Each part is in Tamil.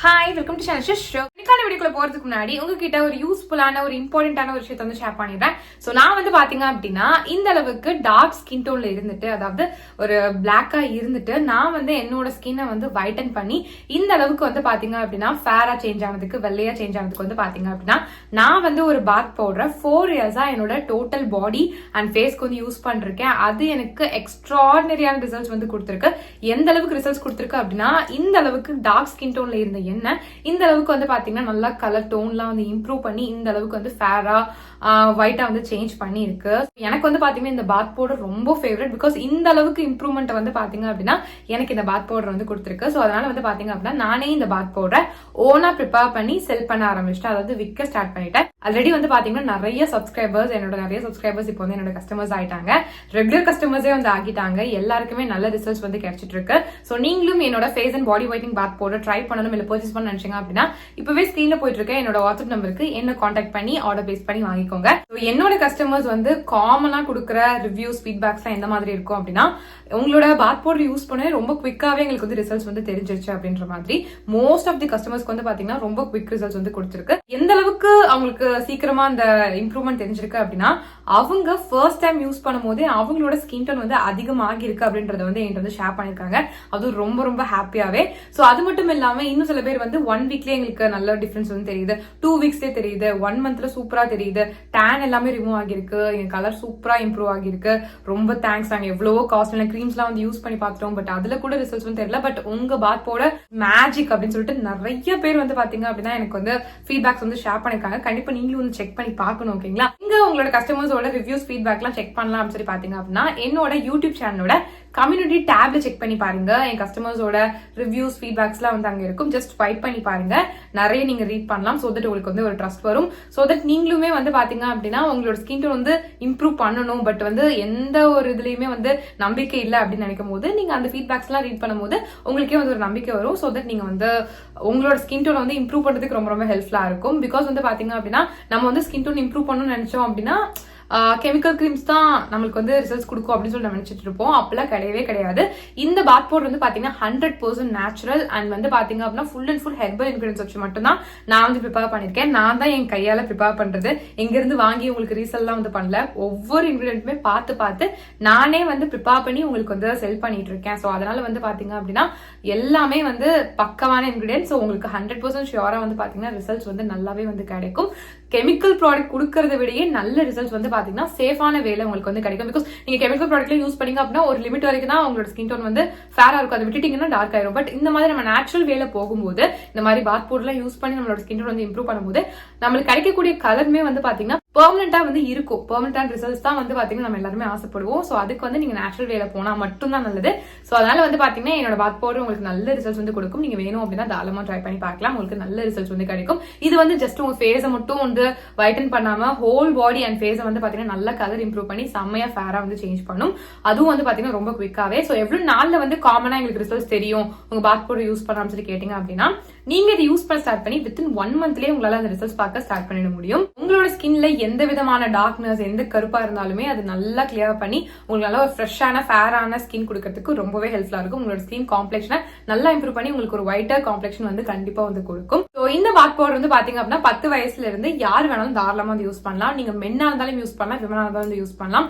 Hi, welcome to channel show. இன்னைக்கான வீடியோக்குள்ள போறதுக்கு முன்னாடி உங்ககிட்ட ஒரு யூஸ்ஃபுல்லான ஒரு இம்பார்ட்டன்டான ஒரு விஷயத்தை வந்து ஷேர் பண்ணிடுறேன். சோ நான் வந்து பாத்தீங்க அப்படின்னா இந்த அளவுக்கு டார்க் ஸ்கின் டோன்ல இருந்துட்டு, அதாவது ஒரு பிளாக்கா இருந்துட்டு நான் வந்து என்னோட ஸ்கின்னை வந்து வைட்டன் பண்ணி இந்த அளவுக்கு வந்து பாத்தீங்க அப்படின்னா ஃபேரா சேஞ்ச் ஆனதுக்கு, வெள்ளையா சேஞ்ச் ஆனதுக்கு வந்து பாத்தீங்க அப்படின்னா நான் வந்து ஒரு பாத் பவுடர் 4 இயர்ஸா என்னோட டோட்டல் பாடி அண்ட் ஃபேஸ்க்கு வந்து யூஸ் பண்ணிருக்கேன். அது எனக்கு எக்ஸ்ட்ராடினரியான ரிசல்ட்ஸ் வந்து கொடுத்துருக்கு. எந்த அளவுக்கு ரிசல்ட்ஸ் கொடுத்துருக்கு அப்படின்னா, இந்த அளவுக்கு டார்க் ஸ்கின் டோன்ல இருந்த என்ன இந்த அளவுக்கு வந்து பாத்தீங்கன்னா நல்லா கலர் டோன்லாம் வந்து இம்ப்ரூவ் பண்ணி இந்த அளவுக்கு வந்து ஃபேரா ஒயிட்டா வந்து சேஞ்ச் பண்ணி இருக்கு. எனக்கு வந்து பாத்தீங்கன்னா இந்த பாத் பவுடர் ரொம்ப ஃபேவரட். பிகாஸ் இந்த அளவுக்கு இம்ப்ரூவ்மெண்ட் வந்து பாத்தீங்க அப்படின்னா எனக்கு இந்த பாத் பவுடர் வந்து கொடுத்துருக்கு. ஸோ அதனால வந்து பாத்தீங்க அப்படின்னா நானே இந்த பாத் பவுடரை ஓனா ப்ரிப்பேர் பண்ணி செல் பண்ண ஆரம்பிச்சிட்டேன், அதாவது விற்க ஸ்டார்ட் பண்ணிட்டேன். ஆல்ரெடி வந்து பாத்தீங்கன்னா நிறைய சப்ஸ்கிரைபர்ஸ் இப்போ வந்து என்னோட கஸ்டமர்ஸ் ஆயிட்டாங்க, ரெகுலர் கஸ்டமர்ஸே வந்து ஆகிட்டாங்க. எல்லாருக்குமே நல்ல ரிசல்ட்ஸ் வந்து கிடைச்சிட்டு இருக்கு. ஸோ நீங்களும் என்னோட face and body whitening bath powder try பண்ணணும், இல்ல பர்ச்சேஸ் பண்ண நினைச்சீங்க அப்படின்னா இப்பவே ஸ்கிரீன்ல போயிட்டு இருக்க என்னோட வாட்ஸ்அப் நம்பருக்கு என்ன கான்டாக்ட் பண்ணி ஆர்டர் பேஸ் பண்ணி வாங்கிக்கோங்க. என்னோட கஸ்டமர்ஸ் வந்து காமனா கொடுக்குற ரிவ்யூஸ், ஃபீட்பேக்ஸ்லாம் எந்த மாதிரி இருக்கும் அப்படின்னா, உங்களோட பாத் பவுடர் யூஸ் பண்ண ரொம்ப குவிக்காவே எங்களுக்கு வந்து ரிசல்ட்ஸ் வந்து தெரிஞ்சிருச்சு அப்படின்ற மாதிரி. மோஸ்ட் ஆஃப் தி கஸ்டமர்ஸ்க்கு வந்து பாத்தீங்கன்னா ரொம்ப குவிக் ரிசல்ட்ஸ் வந்து கொடுத்துருக்கு. எந்த அளவுக்கு அவங்களுக்கு சீக்கிரமா அந்த இம்ப்ரூவ்மெண்ட் தெரிஞ்சிருக்கு அப்படின்னா, அவங்க ஃபர்ஸ்ட் டைம் யூஸ் பண்ணும் போதே அவங்களோட ஸ்கின் டோன் வந்து அதிகமாகி இருக்கு அப்படின்றத வந்து என்கிட்ட வந்து ஷேர் பண்ணிருக்காங்க. அது ரொம்ப ரொம்ப ஹாப்பியாவே. சோ அது மட்டும் இல்லாம இன்னும் சில பேர் வந்து 1 வீக்லயே எங்களுக்கு நல்ல டிஃபரன்ஸ் வந்து தெரியுது, 2 வீக்ஸ்லயே தெரியுது, 1 மந்த்ல சூப்பரா தெரியுது, டேன் எல்லாமே ரிமூவ் ஆகிருக்கு, என் கலர் சூப்பரா இம்ப்ரூவ் ஆகிருக்கு, ரொம்ப தேங்க்ஸ். நாங்க எவ்வளவோ காஸ்ட்லியான கிரீம்ஸ் எல்லாம் வந்து யூஸ் பண்ணி பார்த்துட்டோம், பட் அதுல கூட ரிசல்ட்ஸ் வந்து தெரியல. பட் உங்க பாத் பவுடர் மேஜிக் அப்படின்னு சொல்லிட்டு நிறைய பேர் வந்து பாத்தீங்க அப்படின்னா எனக்கு வந்து ஃபீட்பேக்ஸ் வந்து ஷேர் பண்ணிருக்காங்க. கண்டிப்பா நீங்களும் வந்து செக் பண்ணி பார்க்கணும். ஓகேங்களா? இங்க உங்களோட கஸ்டமர்ஸோட ரிவ்யூஸ், ஃபீட்பேக் எல்லாம் செக் பண்ணலாம் அப்படின்னு சொல்லி பாத்தீங்க அப்படின்னா என்னோட யூடியூப் சேனலோட கம்யூனிட்டி டேப்ல செக் பண்ணி பாருங்க. என் கஸ்டமர்ஸோட ரிவ்யூஸ், ஃபீட்பேக்ஸ் எல்லாம் வந்து அங்க இருக்கும். ஜஸ்ட் ஸ்வைப் பண்ணி பாருங்க, நிறைய நீங்க ரீட் பண்ணலாம். சோ தட் உங்களுக்கு வந்து ஒரு ட்ரஸ்ட் வரும். சோ தட் நீங்களுமே வந்து பாத்தீங்க அப்படின்னா உங்களோட ஸ்கின் டோன் வந்து இம்ப்ரூவ் பண்ணணும், பட் வந்து எந்த ஒரு இதுலயுமே வந்து நம்பிக்கை இல்லை அப்படின்னு நினைக்கும் போது நீங்க அந்த ஃபீட்பேக்ஸ் எல்லாம் ரீட் பண்ணும்போது உங்களுக்கே வந்து ஒரு நம்பிக்கை வரும். சோ தட் நீங்க வந்து உங்களோட ஸ்கின் டோன் வந்து இம்ப்ரூவ் பண்றதுக்கு ரொம்ப ரொம்ப ஹெல்ப்ஃபுல்லா இருக்கும். பிகாஸ் வந்து பாத்தீங்க அப்படின்னா நம்ம வந்து ஸ்கின் டோன் இம்ப்ரூவ் பண்ணணும்னு நினைச்சோம் அப்படின்னா கெமிக்கல் கிரீம்ஸ் தான் நம்மளுக்கு வந்து ரிசல்ட்ஸ் கொடுக்கும் அப்படின்னு சொல்லி நினைச்சிட்டு இருப்போம். அப்பெல்லாம் கிடையவே கிடையாது. இந்த பாத் பவுடர் வந்து பாத்தீங்கன்னா 100% நேச்சுரல் அண்ட் வந்து பாத்தீங்க அப்படின்னா full and full herbal ingredients வச்சு மட்டும் தான் நான் வந்து ப்ரிப்பேர் பண்ணிருக்கேன். நான் தான் என் கையால ப்ரிப்பேர் பண்றது, எங்க இருந்து வாங்கி உங்களுக்கு ரீசெல்லாம் வந்து பண்ணல. ஒவ்வொரு இன்கிரியன்ட்டுமே பார்த்து நானே வந்து ப்ரிப்பேர் பண்ணி உங்களுக்கு வந்து செல் பண்ணிட்டு இருக்கேன். ஸோ அதனால வந்து பாத்தீங்க அப்படின்னா எல்லாமே வந்து பக்கமான இன்கிரியன்ஸ். உங்களுக்கு 100% ஷியோரா வந்து பாத்தீங்கன்னா ரிசல்ட்ஸ் வந்து நல்லாவே வந்து கிடைக்கும். கெமிக்கல் ப்ராடக்ட் கொடுக்கறத விடையே நல்ல ரிசல்ட்ஸ் வந்து பாத்தீங்கன்னா சேஃபான வேலை உங்களுக்கு வந்து கிடைக்கும். பிகாஸ் நீங்க கெமிக்கல் ப்ராடக்ட்ல யூஸ் பண்ணீங்க அப்படின்னா ஒரு லிமிட் வரைக்கும் தான் உங்களோட ஸ்கின் டோன் வந்து ஃபேரா இருக்கும், அதை விட்டுட்டீங்கன்னா டார்க் ஆயிரும். பட் இந்த மாதிரி நம்ம நேச்சுரல் வேலை போகும்போது, இந்த மாதிரி பாத் பவுடர்லாம் யூஸ் பண்ணி நம்மளோட ஸ்கின் டோன் வந்து இம்ப்ரூவ் பண்ணும்போது நம்மளுக்கு கிடைக்கக்கூடிய கலருமே வந்து பாத்தீங்கன்னா பெர்மனண்டா வந்து இருக்கும். பெர்மனண்டான ரிசல்ட்ஸ் தான் வந்து பாத்தீங்கன்னா நம்ம எல்லாருமே ஆசைப்படுவோம். சோ அதுக்கு வந்து நீங்க நேச்சுரல் வேலை போனா மட்டும் தான் நல்லது. சோ அதனால வந்து பாத்தீங்கன்னா என்னோட பாத் பவுடர் உங்களுக்கு நல்ல ரிசல்ட்ஸ் வந்து கொடுக்கும். நீங்க வேணும் அப்படின்னா தாராளமா ட்ரை பண்ணி பார்க்கலாம், உங்களுக்கு நல்ல ரிசல்ட்ஸ் வந்து கிடைக்கும். இது வந்து ஜஸ்ட் உங்க ஃபேஸை மட்டும் வந்து வைட்டன் பண்ணாம ஹோல் பாடி அண்ட் ஃபேஸை வந்து பாத்தீங்கன்னா நல்ல கலர் இம்ப்ரூவ் பண்ணி செம்மையா ஃபேரா வந்து சேஞ்ச் பண்ணும். அதுவும் வந்து பாத்தீங்கன்னா ரொம்ப குவிக்காவே. சோ எவ்வளவு நாள்ல வந்து காமனா எங்களுக்கு ரிசல்ட்ஸ் தெரியும் உங்க பாத் பவுடர் யூஸ் பண்ணாம சொல்லி கேட்டீங்க அப்படின்னா, நீங்க இதை யூஸ் பண்ண ஸ்டார்ட் பண்ணி வித்தின் 1 மந்த்லயே உங்களால அந்த ரிசல்ட்ஸ் பார்க்க ஸ்டார்ட் பண்ணிட முடியும். உங்களோட ஸ்கின்ல எந்த விதமான டார்க்னஸ், எந்த கருப்பா இருந்தாலுமே அது நல்லா கிளியர் பண்ணி உங்களுக்கு நல்ல ஒரு ஃப்ரெஷ்ஷான ஃபேரான ஸ்கின் கொடுக்கறதுக்கு ரொம்பவே ஹெல்ப்ஃபுல்லா இருக்கும். உங்களோட ஸ்கின் காம்ப்ளெக்ஷனை நல்லா இம்ப்ரூவ் பண்ணி உங்களுக்கு ஒரு ஒயிட்டர் காம்ப்ளெக்ஷன் வந்து கண்டிப்பா வந்து கொடுக்கும். ஸோ இந்த பாத் பவுடர் வந்து பாத்தீங்க அப்படின்னா 10 வயசுல இருந்து யார் வேணாலும் தாராளமா வந்து யூஸ் பண்ணலாம். நீங்க மென்னா இருந்தாலும் யூஸ் பண்ணலாம், விமனா இருந்தாலும் வந்து யூஸ் பண்ணலாம்.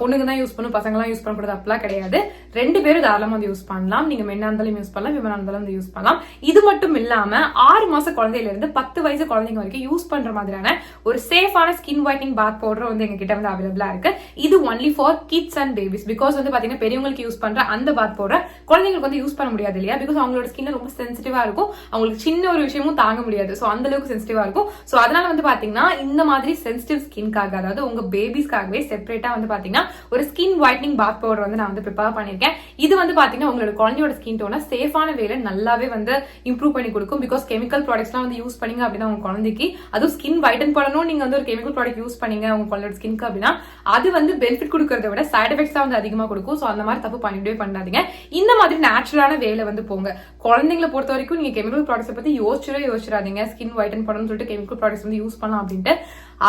பொண்ணுங்க தான் யூஸ் பண்ணும், பசங்க எல்லாம் யூஸ் பண்ணக்கூடாது அப்படிலாம் கிடையாது. 2 பேரும் தாராளமா வந்து யூஸ் பண்ணலாம். நீங்க மென்னா இருந்தாலும் யூஸ் பண்ணலாம், விமனா இருந்தாலும் வந்து யூஸ் பண்ணலாம். இது மட்டும் இல்லாம 6 மாச குழந்தையில இருந்து 10 வயசு குழந்தைங்க வரைக்கும் யூஸ் பண்ற மாதிரியான ஒரு சேஃபான ஸ்கின் ஒயிட்னிங் பாத் பவுடர் வந்து எங்க கிட்ட வந்து அவைலபிளா இருக்கு. இது only for kids and babies. Because வந்து பாத்தீங்கன்னா பெரியவங்களுக்கு யூஸ் பண்ற அந்த பாத் பவுடர் குழந்தைங்களுக்கு வந்து யூஸ் பண்ண முடியாது இல்லையா? பிகாஸ் அவங்களோட ஸ்கின் ரொம்ப சென்சிட்டிவா இருக்கும், அவங்களுக்கு சின்ன ஒரு விஷயமும் தாங்க முடியாது. சோ அந்த அளவுக்கு சென்சிட்டிவா இருக்கும். சோ அதனால வந்து பாத்தீங்கன்னா இந்த மாதிரி சென்சிட்டிவ் ஸ்கின்காக, அதாவது உங்க பேபிஸ்க்காகவே செப்பரேட்டா வந்து பாத்தீங்கன்னா ஒரு ஸ்கின் ஒயிட்னிங் பாத் பவுடர் வந்து நான் வந்து ப்ரிப்பேர் பண்ணிருக்கேன். இது வந்து பாத்தீங்கன்னா உங்களோட குழந்தையோட ஸ்கின் டோனை சேஃபான வேலை நல்லாவே வந்து இம்ப்ரூவ் பண்ணி கொடுக்கும். பிகாஸ் கெமிக்கல் ப்ராடக்ட்ஸ்லாம் வந்து யூஸ் பண்ணீங்க அப்படின்னா உங்க குழந்தைக்கு, அதுவும் ஸ்கின் வைட்டன் பண்ணணும் நீங்க வந்து ஒரு கெமிக்கல் ப்ராடக்ட் யூஸ் பண்ணீங்க உங்க குழந்தையோட ஸ்கின்க்கு அப்படின்னா அது வந்து பெனிஃபிட் கொடுக்கறத விட சைட் எஃபெக்ட்ஸ் தான் வந்து அதிகமா கொடுக்கும். சோ அந்த மாதிரி தப்பு பண்ணிட்டே பண்ணாதீங்க. இந்த மாதிரி நேச்சுரலான வேலை வந்து போங்க. குழந்தைங்களை பொறுத்த வரைக்கும் நீங்க கெமிக்கல் ப்ராடக்ட்ஸ் பத்தி யோசிச்சிடாதீங்க. ஸ்கின் ஒயிட்டன் பண்ணணும்னு சொல்லிட்டு கெமிக்கல் ப்ராடக்ட்ஸ் வந்து யூஸ் பண்ணலாம் அப்படின்ட்டு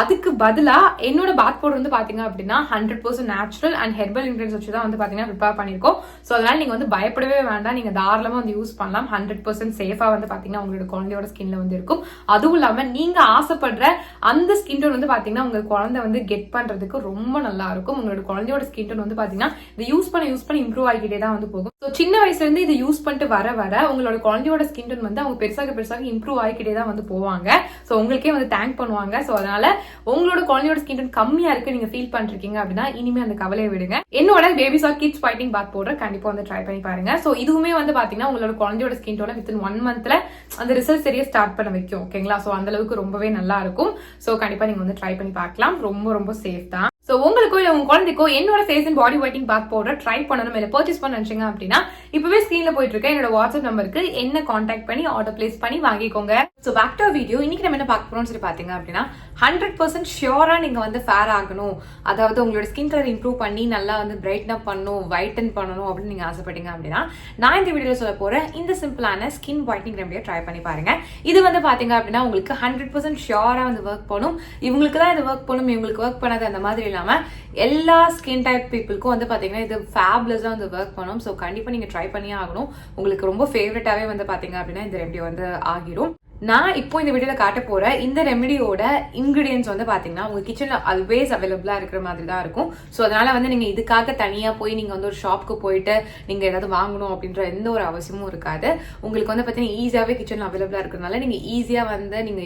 அதுக்கு பதிலா என்னோட பாத் பவுடர் வந்து பாத்தீங்க அப்படின்னா 100% நேச்சுரல் அண்ட் ஹெர்பல் இன்கிரியன்ஸ் வச்சு தான் வந்து பாத்தீங்கன்னா ப்ரிப்பேர் பண்ணிருக்கோம். சோ அதனால நீங்க வந்து பயப்படவே வேண்டாம், நீங்க தாராளமா வந்து யூஸ் பண்ணலாம். 100% சேஃபா வந்து பாத்தீங்கன்னா உங்களோட குழந்தையோட ஸ்கின்ல வந்து இருக்கும். அதுவும் இல்லாம நீங்க ஆசைப்படுற அந்த ஸ்கின் டோன் வந்து பாத்தீங்கன்னா உங்க குழந்தை வந்து கெட் பண்றதுக்கு ரொம்ப நல்லா இருக்கும். உங்களோட குழந்தையோட ஸ்கின் டோன் வந்து பாத்தீங்கன்னா இதை யூஸ் பண்ணி இம்ப்ரூவ் ஆகிட்டே தான் வந்து போகும். ஸோ சின்ன வயசுல இருந்து இதை யூஸ் பண்ணிட்டு வர உங்களோட குழந்தையோட ஸ்கின் டோன் வந்து அவங்க பெருசாக இம்ப்ரூவ் ஆகிக்கிட்டே தான் வந்து போவாங்க. ஸோ உங்களுக்கே வந்து தேங்க் பண்ணுவாங்க. ஸோ அதனால உங்களோட குழந்தையோட ஸ்கின் டோன் கம்மியா இருக்கு நீங்க ஃபீல் பண்ணிருக்கீங்க அப்படின்னா இனிமே அந்த கவலையை விடுங்க. என்னோட பேபிஸ் ஆர் கிட்ஸ் ஃபைட்டிங் பாத் பவுடர் கண்டிப்பா வந்து ட்ரை பண்ணி பாருங்க. ஸோ இதுவுமே வந்து பாத்தீங்கன்னா உங்களோட குழந்தையோட ஸ்கின் டோனை வித்தின் 1 மந்த்ல அந்த ரிசல்ட் சரியா ஸ்டார்ட் பண்ண வைக்கும். ஓகேங்களா? ஸோ அந்த அளவுக்கு ரொம்பவே நல்லா இருக்கும். ஸோ கண்டிப்பா நீங்க வந்து ட்ரை பண்ணி பார்க்கலாம். ரொம்ப சேஃப் தான். சோ உங்களுக்கோ இல்ல உங்க குழந்தைக்கோ என்னோட face and body whitening bath powder try பண்ணணும் இல்ல பர்ச்சேஸ் பண்ண நினைச்சீங்க அப்படின்னா இப்பவே ஸ்கிரீன்ல போயிட்டு இருக்க என்னோட வாட்ஸ்அப் நம்பருக்கு என்ன கான்டாக்ட் பண்ணி ஆர்டர் பிளேஸ் பண்ணி வாங்கிக்கோங்க. So back to video. இன்னைக்கு நம்ம என்ன பார்க்க போறோம்னு சொல்லி பாத்தீங்க அப்படின்னா 100% ஷியோரா நீங்க வந்து ஃபேர் ஆகணும், அதாவது உங்களோட ஸ்கின் கலர் இம்ப்ரூவ் பண்ணி நல்லா வந்து பிரைட்டன் அப் பண்ணணும், வைட்டன் பண்ணணும் அப்படின்னு நீங்க ஆசைப்பட்டீங்க அப்படின்னா நான் இந்த வீடியோல சொல்ல போறேன் இந்த சிம்பிளான ஸ்கின் ஒயிட்னிங் ரெமடியை ட்ரை பண்ணி பாருங்க. இது வந்து பாத்தீங்க அப்படின்னா உங்களுக்கு 100% ஷியோரா வந்து ஒர்க் பண்ணும். இவங்களுக்கு தான் இது ஒர்க் பண்ணும், இவங்களுக்கு ஒர்க் பண்ணாது அந்த மாதிரி இல்லாம எல்லா ஸ்கின் டைப் பீப்புளுக்கும் வந்து பாத்தீங்கன்னா இது ஃபேப்லஸா வந்து ஒர்க் பண்ணும். ஸோ கண்டிப்பா நீங்க ட்ரை பண்ணியே ஆகணும். உங்களுக்கு ரொம்ப ஃபேவரட்டாவே வந்து பாத்தீங்க அப்படின்னா இந்த ரெமடி வந்து ஆகிடும். நான் இப்போ இந்த வீடியோல காட்ட போற இந்த ரெமடியோட இன்கிரீடியன்ஸ் வந்து பாத்தீங்கன்னா உங்க கிச்சன்ல ஆல்வேஸ் அவைலபிளா இருக்கிற மாதிரி தான் இருக்கும். சோ அதனால வந்து நீங்க இதுக்காக தனியா போய் நீங்க வந்து ஒரு ஷாப்க்கு போயிட்டு நீங்க ஏதாவது வாங்கணும் அப்படின்ற எந்த ஒரு அவசியமும் இருக்காது. உங்களுக்கு வந்து பாத்தீங்கன்னா ஈஸியாவே கிச்சன்ல அவைலபிளா இருக்கிறதுனால நீங்க ஈஸியா வந்து நீங்க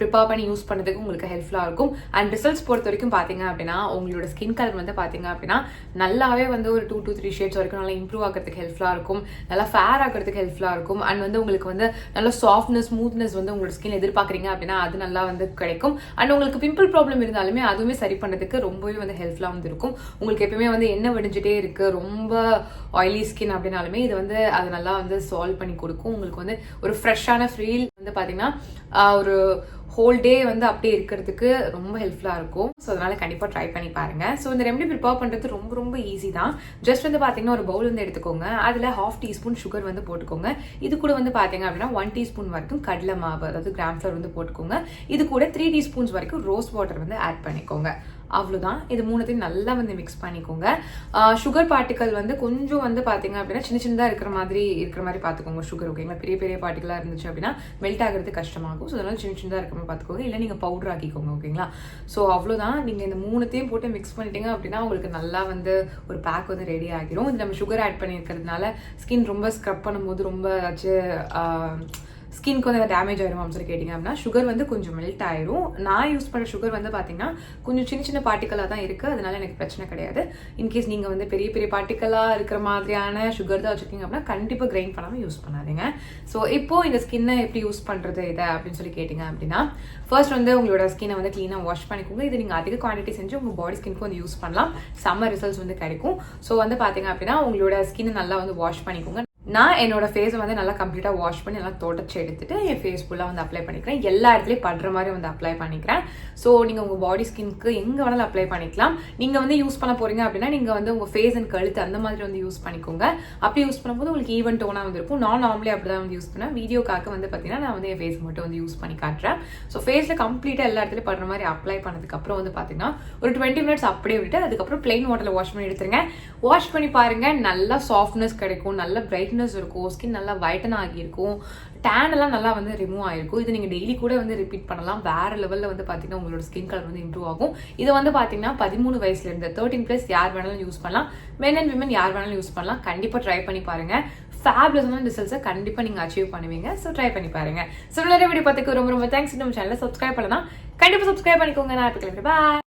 ப்ரிப்பேர் பண்ணி யூஸ் பண்ணதுக்கு உங்களுக்கு ஹெல்ப்ஃபுல்லா இருக்கும். அண்ட் ரிசல்ட்ஸ் பொறுத்த வரைக்கும் பாத்தீங்க அப்படின்னா உங்களோட ஸ்கின் கலர் வந்து பாத்தீங்க அப்படின்னா நல்லாவே வந்து ஒரு 2 to 3 ஷேட்ஸ் வரைக்கும் நல்லா இம்ப்ரூவ் ஆகிறதுக்கு ஹெல்ப்ஃபுல்லா இருக்கும், நல்லா ஃபேர் ஆகிறதுக்கு ஹெல்ப்ஃபுல்லா இருக்கும். அண்ட் வந்து உங்களுக்கு வந்து நல்ல சாஃப்ட்னஸ் ஸ்மூத்னஸ் வந்து உங்களோட ஸ்கின் எதிர்பார்க்கறீங்க அப்படின்னா அது நல்லா வந்து கிடைக்கும். அண்ட் உங்களுக்கு பிம்பிள் ப்ராப்ளம் இருந்தாலுமே அதுவுமே சரி பண்றதுக்கு ரொம்பவே வந்து ஹெல்ப்ஃபுல்லா வந்து இருக்கும். உங்களுக்கு எப்பவுமே வந்து எண்ணெய் வடிஞ்சிட்டே இருக்கு, ரொம்ப ஆயிலி ஸ்கின் அப்படின்னாலுமே இது வந்து அது நல்லா வந்து சால்வ் பண்ணி கொடுக்கும். உங்களுக்கு வந்து ஒரு ஃப்ரெஷ்ஷான ஃபீல் வந்து பாத்தீங்கன்னா ஒரு ஹோல் டே வந்து அப்படியே இருக்கிறதுக்கு ரொம்ப ஹெல்ப்ஃபுல்லா இருக்கும். ஸோ அதனால கண்டிப்பா ட்ரை பண்ணி பாருங்க. ஸோ இந்த ரெமடி ப்ரிப்பேர் பண்றது ரொம்ப ஈஸி தான். ஜஸ்ட் வந்து பாத்தீங்கன்னா ஒரு பவுல் வந்து எடுத்துக்கோங்க, அதுல 1/2 டீஸ்பூன் சுகர் வந்து போட்டுக்கோங்க. இது கூட வந்து பாத்தீங்க அப்படின்னா 1 டீஸ்பூன் வரைக்கும் கடலை மாவு அதாவது கிராம் ஃபிளவர் வந்து போட்டுக்கோங்க. இது கூட 3 டீஸ்பூன்ஸ் வரைக்கும் ரோஸ் வாட்டர் வந்து ஆட் பண்ணிக்கோங்க. அவ்வளவுதான். இது மூணுத்தையும் நல்லா வந்து மிக்ஸ் பண்ணிக்கோங்க. சுகர் பார்ட்டிகல் வந்து கொஞ்சம் வந்து பாத்தீங்க அப்படின்னா சின்னதா இருக்கிற மாதிரி பாத்துக்கோங்க சுகர். ஓகேங்களா? பெரிய பார்ட்டிகளா இருந்துச்சு அப்படின்னா மெல்ட் ஆகிறது கஷ்டமாகும். ஸோ அதனால சின்னதா இருக்கிற மாதிரி பாத்துக்கோங்க, இல்ல நீங்க பவுடர் ஆக்கிக்கோங்க. ஓகேங்களா? ஸோ அவ்வளவுதான். நீங்க இந்த மூணுத்தையும் போட்டு மிக்ஸ் பண்ணிட்டீங்க அப்படின்னா உங்களுக்கு நல்லா வந்து ஒரு பேக் வந்து ரெடி ஆகிரும். இது நம்ம சுகர் ஆட் பண்ணிருக்கிறதுனால ஸ்கின் ரொம்ப ஸ்க்ரப் பண்ணும்போது ரொம்ப ஸ்கின்க்கு வந்து டேமேஜ் ஆயிரும் அப்படின்னு சொல்லி கேட்டீங்க அப்படின்னா சுகர் வந்து கொஞ்சம் மெல்ட் ஆயிரும். நான் யூஸ் பண்ண சுகர் வந்து பாத்தீங்கன்னா கொஞ்சம் சின்ன பார்ட்டிகளா தான் இருக்கு, அதனால எனக்கு பிரச்சனை கிடையாது. இன்கேஸ் நீங்க வந்து பெரிய பார்ட்டிகளா இருக்கிற மாதிரியான சுகர் தான் வச்சிருக்கீங்க அப்படின்னா கண்டிப்பா கிரைண்ட் பண்ணாம யூஸ் பண்ணாதீங்க. ஸோ இப்போ இந்த ஸ்கின்னை எப்படி யூஸ் பண்றது இதை அப்படின்னு சொல்லி கேட்டீங்க அப்படின்னா ஃபர்ஸ்ட் வந்து உங்களோட ஸ்கின்னை வந்து கிளீனா வாஷ் பண்ணிக்கோங்க. இது நீங்க அதிக குவான்டிட்டி செஞ்சு உங்க பாடி ஸ்கின்க்கு வந்து யூஸ் பண்ணலாம், செம்ம ரிசல்ட்ஸ் வந்து கிடைக்கும். ஸோ வந்து பாத்தீங்க அப்படின்னா உங்களோட ஸ்கின்னை நல்லா வந்து வாஷ் பண்ணிக்கோங்க. நான் என்னோட ஃபேஸை வந்து நல்லா கம்ப்ளீட்டா வாஷ் பண்ணி நல்லா தொடச்சி எடுத்துட்டு என் ஃபேஸ் ஃபுல்லா வந்து அப்ளை பண்ணிக்கிறேன். எல்லா இடத்துலயும் படுற மாதிரி வந்து அப்ளை பண்ணிக்கிறேன். ஸோ நீங்க உங்க பாடி ஸ்கின்க்கு எங்க வேணாலும் அப்ளை பண்ணிக்கலாம். நீங்க வந்து யூஸ் பண்ண போறீங்க அப்படின்னா நீங்க வந்து உங்க ஃபேஸ் அண்ட் கழுத்து அந்த மாதிரி வந்து யூஸ் பண்ணிக்கோங்க. அப்படி யூஸ் பண்ணும்போது உங்களுக்கு ஈவன் டோனா வந்து இருக்கும். நான் நார்மலி அப்படிதான் வந்து யூஸ் பண்ணேன். வீடியோக்காக வந்து பாத்தீங்கன்னா நான் வந்து என் ஃபேஸ் மட்டும் வந்து யூஸ் பண்ணி காட்டுறேன். ஸோ ஃபேஸ்ல கம்ப்ளீட்டா எல்லா இடத்துலயும் படுற மாதிரி அப்ளை பண்ணதுக்கு அப்புறம் வந்து பாத்தீங்கன்னா ஒரு 20 மினிட்ஸ் அப்படியே விட்டு அதுக்கப்புறம் பிளெயின் வாட்டர்ல வாஷ் பண்ணி எடுத்துருங்க. வாஷ் பண்ணி பாருங்க, நல்லா சாஃப்ட்னஸ் கிடைக்கும், நல்ல பிரைட்னஸ் இருக்கும், ஸ்கின் நல்லா வைட்டன் ஆகியிருக்கும், டேன் எல்லாம் நல்லா வந்து ரிமூவ் ஆயிருக்கும். இது நீங்க டெய்லி கூட வந்து ரிப்பீட் பண்ணலாம். வேற லெவல்ல வந்து பாத்தீங்கன்னா உங்களோட ஸ்கின் கலர் வந்து இம்ப்ரூவ் ஆகும். இது வந்து பாத்தீங்கன்னா 13 வயசுல இருந்து 13+ யார் வேணாலும் யூஸ் பண்ணலாம். மென் அண்ட் விமன் யார் வேணாலும் யூஸ் பண்ணலாம். கண்டிப்பா ட்ரை பண்ணி பாருங்க. ஃபேபுலஸான ரிசல்ட்ஸை கண்டிப்பா நீங்க அச்சீவ் பண்ணுவீங்க. ஸோ ட்ரை பண்ணி பாருங்க. ஸோ நிறைய வீடியோ பார்த்துக்கு ரொம்ப தேங்க்ஸ். நம்ம சேனலை சப்ஸ்கிரைப் பண்ணலாம், கண்டிப்பா சப்ஸ்கிரைப் பண்ணிக்கோங்க. நான் இப்போ கிளம்புறேன். பாய்.